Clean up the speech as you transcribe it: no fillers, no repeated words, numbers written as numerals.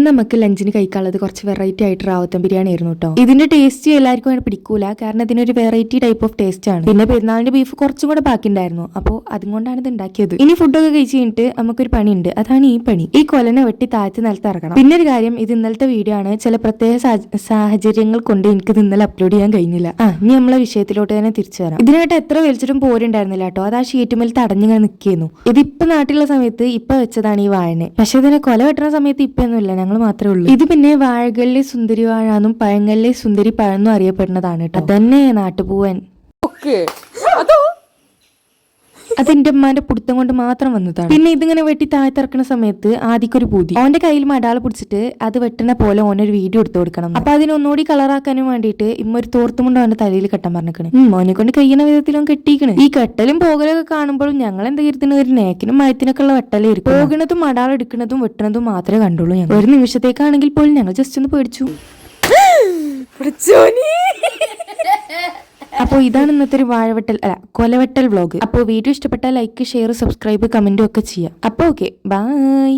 ഇന്ന് നമുക്ക് ലഞ്ചിന് കഴിക്കാനുള്ളത് കുറച്ച് വെറൈറ്റി ആയിട്ട് റാവത്തം ബിരിയാണി ആയിരുന്നു കേട്ടോ. ഇതിന്റെ ടേസ്റ്റ് എല്ലാവർക്കും അങ്ങനെ പിടിക്കൂല, കാരണം ഇതിനൊരു വെറൈറ്റി ടൈപ്പ് ഓഫ് ടേസ്റ്റ് ആണ്. പിന്നെ പെരുന്നാളിന്റെ ബീഫ് കുറച്ചും കൂടെ ബാക്കി ഉണ്ടായിരുന്നു, അപ്പോൾ അതുകൊണ്ടാണ് ഇത് ഉണ്ടാക്കിയത്. ഇനി ഫുഡൊക്കെ കഴിച്ച് കഴിഞ്ഞിട്ട് നമുക്കൊരു പണിയുണ്ട്, അതാണ് ഈ പണി. ഈ കൊലനെ വെട്ടി താഴ്ത്തി നിലത്ത് ഇറക്കണം. പിന്നെ ഒരു കാര്യം, ഇത് ഇന്നലത്തെ വീഡിയോ ആണ്. ചില പ്രത്യേക സാഹചര്യങ്ങൾ കൊണ്ട് എനിക്ക് ഇന്നലെ അപ്ലോഡ് ചെയ്യാൻ കഴിഞ്ഞില്ല. ഇനി നമ്മളെ വിഷയത്തിലോട്ട് തന്നെ തിരിച്ചു വരാം. ഇതിനായിട്ട് എത്ര വലിച്ചിട്ടും പോരുണ്ടായിരുന്നില്ല കേട്ടോ. അത് ആ ഷീറ്റുമേൽ തടഞ്ഞിങ്ങനെ നിൽക്കുന്നു. ഇതിപ്പോ നാട്ടിലുള്ള സമയത്ത് ഇപ്പൊ വെച്ചതാണ് ഈ വാഴനെ. പക്ഷെ ഇതിനെ കൊല വെട്ടുന്ന സമയത്ത് ഇപ്പൊന്നുമില്ല, ഞങ്ങൾ മാത്രമേ ഉള്ളൂ. ഇത് പിന്നെ വാഴകളിലെ സുന്ദരി വാഴ എന്നും പഴങ്ങളിലെ സുന്ദരി പഴെന്നും അറിയപ്പെടുന്നതാണ് കേട്ടോ. അതന്നെ നാട്ടുപൂവൻ. അതെന്റെ അമ്മാന്റെ പുടുത്തം കൊണ്ട് മാത്രം വന്നതാണ്. പിന്നെ ഇതിങ്ങനെ വെട്ടി താഴ്ത്തിറക്കുന്ന സമയത്ത് ആദ്യക്കൊരു പൂതി, അവന്റെ കയ്യിൽ മടാള പിടിച്ചിട്ട് അത് വെട്ടുന്ന പോലെ ഓനൊരു വീഡിയോ എടുത്തു കൊടുക്കണം. അപ്പൊ അതിനൊന്നുകൂടി കളറാക്കാനും വേണ്ടിയിട്ട് ഒരു തോർത്തുമുണ്ട് അവന്റെ തലയിൽ കെട്ടാൻ പറഞ്ഞിക്കണ്. മോനെ കൊണ്ട് കഴിയുന്ന വിധത്തിൽ അവൻ കെട്ടിക്കണ്. ഈ കെട്ടലും പോകലൊക്കെ കാണുമ്പോഴും ഞങ്ങൾ എന്താ കരുതുന്നത്, ഒരു നേക്കിനും മയത്തിനൊക്കെ ഉള്ള വെട്ടലായിരിക്കും. പോകണതും മടാള എടുക്കുന്നതും വെട്ടണതും മാത്രമേ കണ്ടുള്ളൂ. ഞങ്ങൾ ഒരു നിമിഷത്തേക്കാണെങ്കിൽ പോലും ഞങ്ങൾ ജസ്റ്റ് ഒന്ന് പേടിച്ചു. അപ്പോൾ ഇതാണ് ഇന്നത്തെ ഒരു കൊലവെട്ടൽ വ്ലോഗ്. അപ്പോൾ വീഡിയോ ഇഷ്ടപ്പെട്ടാൽ ലൈക്ക്, ഷെയർ, സബ്സ്ക്രൈബ്, കമന്റും ഒക്കെ ചെയ്യാം. അപ്പോൾ ഓക്കെ, ബൈ.